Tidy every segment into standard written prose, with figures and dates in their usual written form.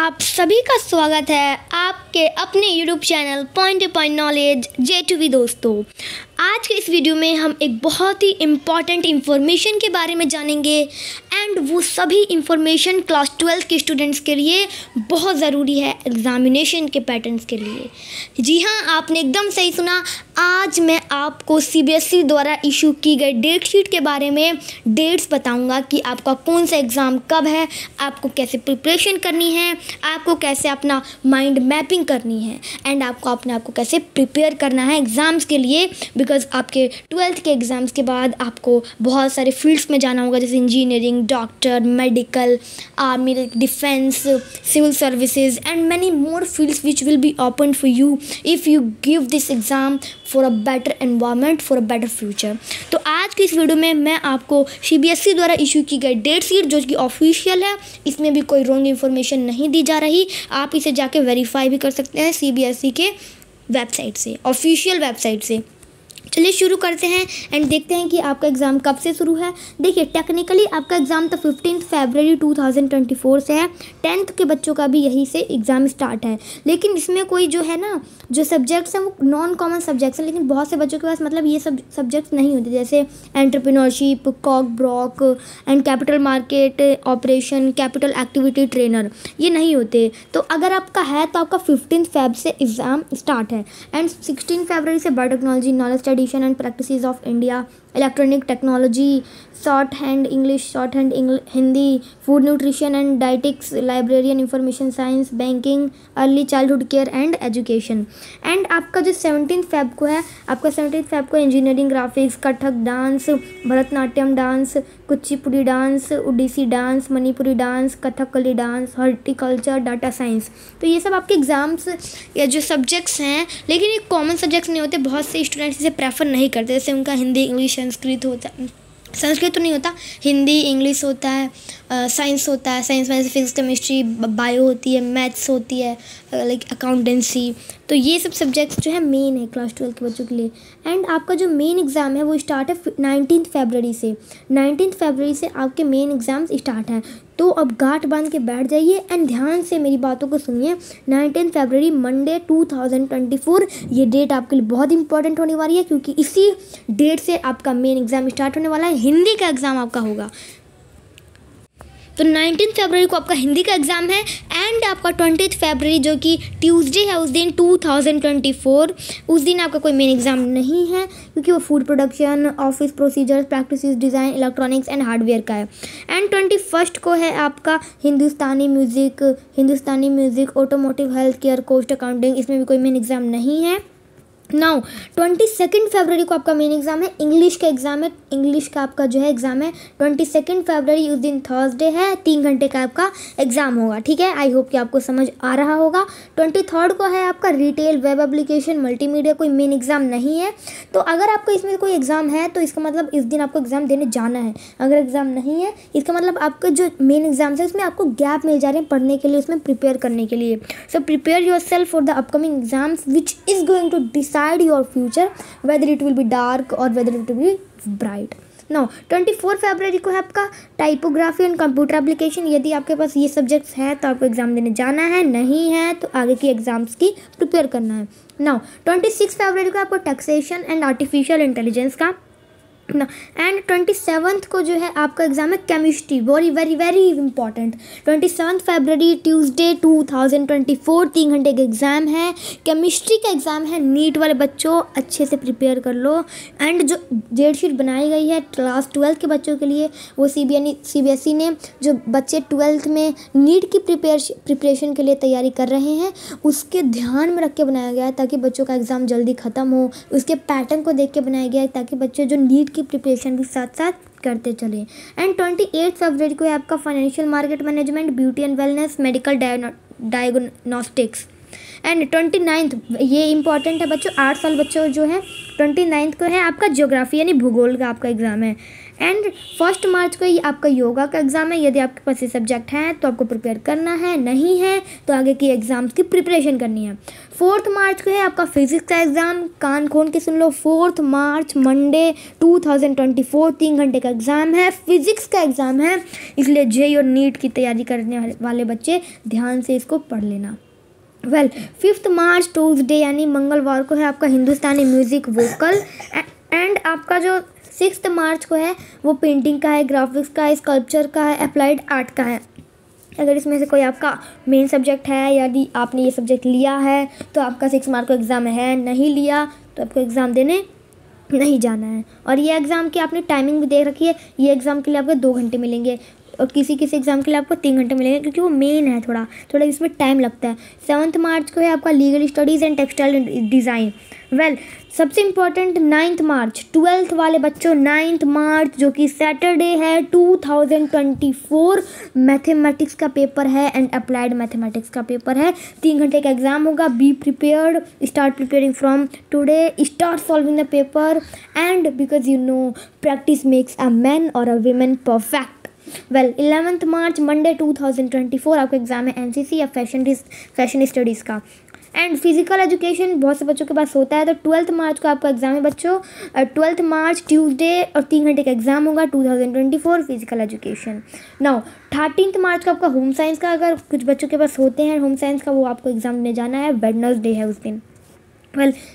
आप सभी का स्वागत है आपके अपने YouTube channel point two point knowledge J2V। दोस्तों, आज के इस वीडियो में हम एक बहुत ही इम्पॉर्टेंट इन्फॉर्मेशन के बारे में जानेंगे एंड वो सभी इन्फॉर्मेशन क्लास 12 के स्टूडेंट्स के लिए बहुत ज़रूरी है एग्जामिनेशन के पैटर्न्स के लिए। जी हाँ, आपने एकदम सही सुना। आज मैं आपको CBSE द्वारा इशू की गई डेट शीट के बारे में डेट्स बताऊंगा कि आपका कौन सा एग्ज़ाम कब है, आपको कैसे प्रिपरेशन करनी है, आपको कैसे अपना माइंड मैपिंग करनी है एंड आपको अपने आप को कैसे प्रिपेयर करना है एग्ज़ाम्स के लिए। बिकॉज आपके 12th के एग्ज़ाम्स के बाद आपको बहुत सारे फील्ड्स में जाना होगा, जैसे engineering, doctor, medical, army, defence, civil services and many more fields which will be open for you if you give this exam for a better environment, for a better future. तो आज की इस video में मैं आपको CBSE द्वारा issue की गई डेट शीट जो कि ऑफिशियल है, इसमें भी कोई रॉन्ग इन्फॉर्मेशन नहीं दी जा रही। आप इसे जाके वेरीफाई भी कर सकते हैं CBSE के वेबसाइट से, ऑफिशियल वेबसाइट से। चलिए शुरू करते हैं एंड देखते हैं कि आपका एग्ज़ाम कब से शुरू है। देखिए, टेक्निकली आपका एग्ज़ाम तो 15 फरवरी 2024 से है। 10th के बच्चों का भी यही से एग्ज़ाम स्टार्ट है, लेकिन इसमें कोई जो है ना, जो सब्जेक्ट्स हैं वो नॉन कॉमन सब्जेक्ट्स हैं, लेकिन बहुत से बच्चों के पास मतलब ये सब सब्जेक्ट्स नहीं होते, जैसे एंटरप्रेन्योरशिप, कॉक ब्रॉक and capital market operation, capital activity trainer, ये नहीं होते। तो अगर आपका है तो आपका 15 फेब से एग्ज़ाम स्टार्ट है एंड 16 फरवरी से biotechnology, knowledge tradition and practices of India, electronic technology, short hand English, short hand Hindi, food nutrition and dietetics, librarian, information science, banking, early childhood care and education. And आपका जो 17 Feb को है, आपका 17 Feb को engineering, graphics, Kathak dance, Bharatanatyam dance, Kuchipudi dance, Odissi dance, Manipuri dance, Kathakali dance, horticulture, data science. तो ये सब आपके एग्ज़ाम्स या जो सब्जेक्ट्स हैं, लेकिन ये कॉमन सब्जेक्ट्स नहीं होते। बहुत से स्टूडेंट्स इसे प्रेफर नहीं करते, जैसे उनका हिंदी, इंग्लिश, संस्कृत होता है। संस्कृत तो नहीं होता, हिंदी, इंग्लिश होता है, साइंस होता है। साइंस में फिजिक्स, केमिस्ट्री, बायो होती है, मैथ्स होती है, लाइक अकाउंटेंसी। तो ये सब सब्जेक्ट्स जो है मेन है क्लास 12 के बच्चों के लिए। एंड आपका जो मेन एग्ज़ाम है वो स्टार्ट है 19 फरवरी से। 19 फरवरी से आपके मेन एग्ज़ाम्स स्टार्ट हैं। तो अब गांठ बांध के बैठ जाइए एंड ध्यान से मेरी बातों को सुनिए। 19 फरवरी मंडे 2024 ये डेट आपके लिए बहुत इंपॉर्टेंट होने वाली है, क्योंकि इसी डेट से आपका मेन एग्ज़ाम स्टार्ट होने वाला है। हिंदी का एग्ज़ाम आपका होगा। तो 19 फरवरी को आपका हिंदी का एग्ज़ाम है एंड आपका 20 फरवरी जो कि ट्यूसडे है, उस दिन 2024 उस दिन आपका कोई मेन एग्ज़ाम नहीं है, क्योंकि वो food production, office procedures, practices, design, electronics and hardware का है। एंड 21 को है आपका Hindustani music, automotive, health care, cost accounting, इसमें भी कोई मेन एग्ज़ाम नहीं है। नाउ 22 फरवरी को आपका मेन एग्ज़ाम है, इंग्लिश का एग्ज़ाम है। इंग्लिश का आपका जो है एग्ज़ाम है 22 फरवरी, उस दिन थर्सडे है, 3 घंटे का आपका एग्ज़ाम होगा। ठीक है, आई होप कि आपको समझ आ रहा होगा। 23 को है आपका रिटेल, वेब एप्लीकेशन, मल्टीमीडिया, कोई मेन एग्ज़ाम नहीं है। तो अगर आपको इसमें कोई एग्ज़ाम है तो इसका मतलब इस दिन आपको एग्ज़ाम देने जाना है। अगर एग्ज़ाम नहीं है, इसका मतलब आपका जो मेन एग्ज़ाम्स है उसमें आपको गैप मिल जा रहे हैं पढ़ने के लिए, उसमें प्रिपेयर करने के लिए। So prepare yourself for the upcoming exams which is going to decide your future, whether it will be dark or whether it will be bright. Now 24 फरवरी को है आपका टाइपोग्राफी एंड कंप्यूटर एप्लीकेशन। यदि आपके पास ये subjects हैं तो आपको exam देने जाना है, नहीं है तो आगे की एग्ज़ाम्स की प्रिपेयर करना है। नाउ 26 फरवरी को आपको टैक्सेशन एंड आर्टिफिशियल इंटेलिजेंस का ना। एंड 27 को जो है आपका एग्ज़ाम है chemistry, very very very important. 27 फरवरी ट्यूसडे 2024 3 घंटे का एग्ज़ाम है, केमिस्ट्री का एग्ज़ाम है। नीट वाले बच्चों अच्छे से प्रिपेयर कर लो। एंड जो डेट शीट बनाई गई है क्लास 12 के बच्चों के लिए, वो CBSE ने जो बच्चे 12th में नीट की प्रिपरेशन के लिए तैयारी कर रहे हैं उसके ध्यान में रख के बनाया गया है, ताकि बच्चों का एग्ज़ाम जल्दी ख़त्म हो। उसके पैटर्न को देख के बनाया गया है, ताकि बच्चे जो नीट की प्रिपरेशन भी साथ साथ करते चले। एंड 28 फरवरी को है आपका financial market management, beauty and wellness, medical diagnostics. And 29 ये इंपॉर्टेंट है बच्चों, 8 साल बच्चों जो है 29 को है आपका ज्योग्राफी यानी भूगोल का आपका एग्ज़ाम है। एंड 1 मार्च को ही आपका योगा का एग्ज़ाम है। यदि आपके पास ये सब्जेक्ट हैं तो आपको प्रिपेयर करना है, नहीं है तो आगे की एग्ज़ाम्स की प्रिपरेशन करनी है। 4 मार्च को है आपका फिजिक्स का एग्ज़ाम। कान खोल के सुन लो, 4 मार्च मंडे 2024 3 घंटे का एग्ज़ाम है, फिजिक्स का एग्ज़ाम है। इसलिए जेईई और नीट की तैयारी करने वाले बच्चे ध्यान से इसको पढ़ लेना। 5 मार्च ट्यूसडे यानी मंगलवार को है आपका हिंदुस्तानी म्यूज़िक वोकल। एंड आपका जो 6 मार्च को है वो पेंटिंग का है, ग्राफिक्स का है, स्कल्पचर का है, अप्लाइड आर्ट का है। अगर इसमें से कोई आपका मेन सब्जेक्ट है, यदि आपने ये सब्जेक्ट लिया है तो आपका 6 मार्च को एग्ज़ाम है, नहीं लिया तो आपको एग्ज़ाम देने नहीं जाना है। और ये एग्ज़ाम की आपने टाइमिंग भी दे रखी है, ये एग्ज़ाम के लिए आपको 2 घंटे मिलेंगे और किसी एग्ज़ाम के लिए आपको 3 घंटे मिलेंगे, क्योंकि वो मेन है, थोड़ा इसमें टाइम लगता है। 7 मार्च को है आपका legal studies and textile design. सबसे इम्पॉर्टेंट 9 मार्च 12th वाले बच्चों, 9 मार्च जो कि सैटरडे है 2024 मैथमेटिक्स का पेपर है एंड अप्लाइड मैथमेटिक्स का पेपर है। 3 घंटे का एग्ज़ाम होगा। Be prepared, start preparing from today, start solving the paper and because you know practice makes a man और a women perfect. 11th March Monday 2024 आपका exam है NCC या fashion studies का। एंड फिजिकल एजुकेशन बहुत से बच्चों के पास होता है, तो 12th मार्च को आपका एग्ज़ाम है बच्चों। 12th मार्च ट्यूसडे और 3 घंटे का एग्ज़ाम होगा 2024 फिजिकल एजुकेशन। नाउ 13th मार्च को आपका होम साइंस का, अगर कुछ बच्चों के पास होते हैं होम साइंस का, वो आपको एग्ज़ाम देने जाना है, वेडनेसडे है उस दिन।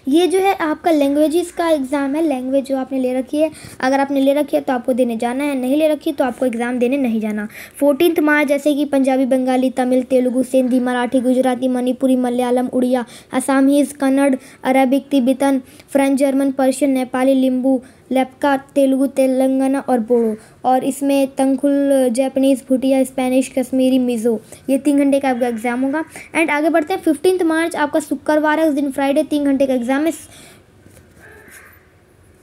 ये जो है आपका लैंग्वेजेस का एग्ज़ाम है। लैंग्वेज जो आपने ले रखी है, अगर आपने ले रखी है तो आपको देने जाना है, नहीं ले रखी तो आपको एग्ज़ाम देने नहीं जाना। 14th मार्च जैसे कि Punjabi, Bengali, Tamil, Telugu, Sindhi, Marathi, Gujarati, Manipuri, Malayalam, Oriya, Assamese, Kannada, Arabic, Tibetan, French, German, Persian, Nepali, Limbu, Lepcha, Telugu, Telangana और बोडो। और इसमें तंखुल, जापानीज़, भूटिया, स्पेनिश, कश्मीरी, मिज़ो, ये 3 घंटे का आपका एग्ज़ाम होगा। एंड आगे बढ़ते हैं। 15th मार्च आपका शुक्रवार है, उस दिन फ्राइडे 3 घंटे का एग्ज़ाम है।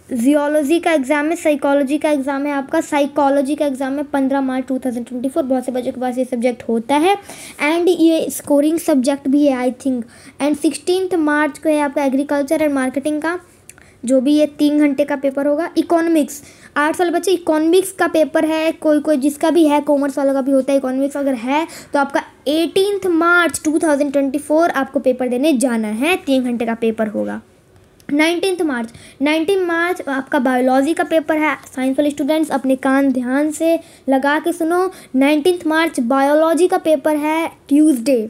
जियोलॉजी का एग्ज़ाम है, साइकोलॉजी का एग्ज़ाम है, आपका साइकोलॉजी का एग्ज़ाम है 15 मार्च 2024। बहुत से बच्चों के पास ये सब्जेक्ट होता है एंड ये स्कोरिंग सब्जेक्ट भी है आई थिंक। एंड 16th मार्च को है आपका एग्रीकल्चर एंड मार्केटिंग का, जो भी ये 3 घंटे का पेपर होगा। इकोनॉमिक्स, आर्ट्स वाले बच्चे इकोनॉमिक्स का पेपर है, कोई जिसका भी है, कॉमर्स वालों का भी होता है इकोनॉमिक्स, अगर है तो आपका 18th मार्च 2024 आपको पेपर देने जाना है, 3 घंटे का पेपर होगा। 19 मार्च आपका बायोलॉजी का पेपर है। साइंस वाले स्टूडेंट्स अपने कान ध्यान से लगा के सुनो, 19 मार्च बायोलॉजी का पेपर है, ट्यूसडे।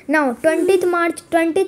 नाउ 20th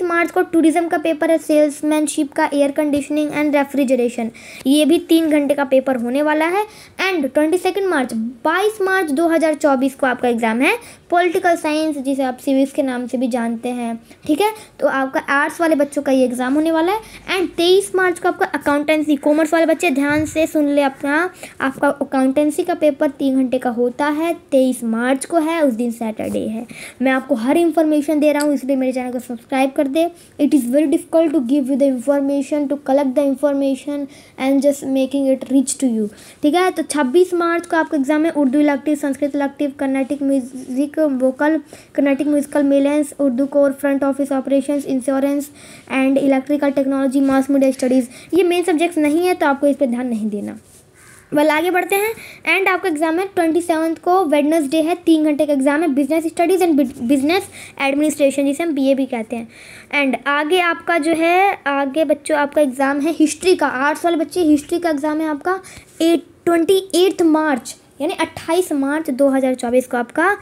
मार्च को टूरिज्म का पेपर है, सेल्समैनशिप का, एयर कंडीशनिंग एंड रेफ्रिजरेशन, ये भी 3 घंटे का पेपर होने वाला है। एंड 22 मार्च 2024 को आपका एग्ज़ाम है पॉलिटिकल साइंस, जिसे आप सिविक्स के नाम से भी जानते हैं, ठीक है। तो आपका आर्ट्स वाले बच्चों का ये एग्ज़ाम होने वाला है। एंड 23 मार्च को आपका अकाउंटेंसी, कॉमर्स वाले बच्चे ध्यान से सुन ले, आपका अकाउंटेंसी का पेपर 3 घंटे का होता है, 23 मार्च को है, उस दिन सैटरडे है। मैं आपको हर इन्फॉर्मेशन दे रहा हूँ, इसलिए मेरे चैनल को सब्सक्राइब कर दे। It is very difficult to give you the information, to collect the information and just making it reach to you, ठीक है। तो 26 मार्च को आपका एग्जाम है Urdu elective, Sanskrit elective, Carnatic music vocal, Carnatic musical मेलेंस, Urdu core, front office operations, insurance and electrical technology, mass media studies. ये main subjects नहीं है तो आपको इस पर ध्यान नहीं देना। आगे बढ़ते हैं। एंड आपका एग्जाम है 27 को, वेडनेसडे है, 3 घंटे का एग्जाम है, business studies and business administration, जिसे हम बीए भी कहते हैं। एंड आगे आपका जो है, आगे बच्चों आपका एग्ज़ाम है हिस्ट्री का। आर्ट्स वाले बच्चे हिस्ट्री का एग्ज़ाम है आपका 28 मार्च यानी 28 मार्च 2024 को आपका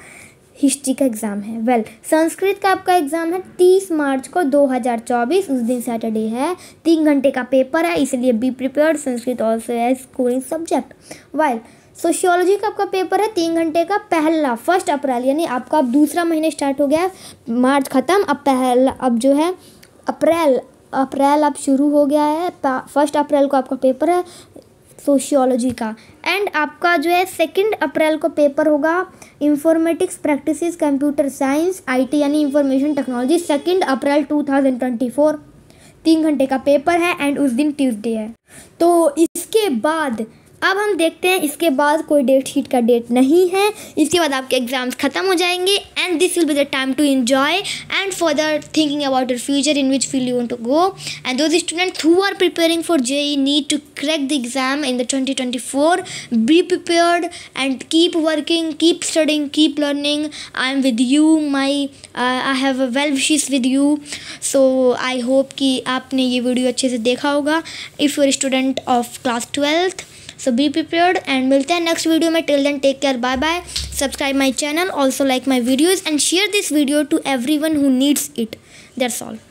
हिस्ट्री का एग्ज़ाम है। संस्कृत का आपका एग्ज़ाम है 30 मार्च को 2024, उस दिन सैटरडे है, 3 घंटे का पेपर है, इसलिए बी प्रिपेयर्ड। संस्कृत ऑल्सो है स्कोरिंग सब्जेक्ट। सोशियोलॉजी का आपका पेपर है 3 घंटे का, 1 अप्रैल यानी आपका अब दूसरा महीने स्टार्ट हो गया है, मार्च ख़त्म, अब जो है अप्रैल अब शुरू हो गया है। 1 अप्रैल को आपका पेपर है सोशियोलॉजी का। एंड आपका जो है 2 अप्रैल को पेपर होगा informatics practices computer science IT यानी इंफॉर्मेशन टेक्नोलॉजी, 2 अप्रैल 2024, 3 घंटे का पेपर है एंड उस दिन ट्यूसडे है। तो इसके बाद अब हम देखते हैं, इसके बाद कोई डेट शीट का डेट नहीं है, इसके बाद आपके एग्जाम्स खत्म हो जाएंगे and this will be the time to enjoy and further thinking about your future in which field you want to go. And those students who are preparing for JEE need to crack the exam in the 2024. Be prepared and keep working, keep studying, keep learning. I am with you. I have a well wishes with you. So I hope कि आपने ये video अच्छे से देखा होगा. If you are a student of class 12th, so be prepared and मिलते हैं next video में. Till then take care, bye bye. Subscribe my channel, also like my videos and share this video to everyone who needs it. That's all.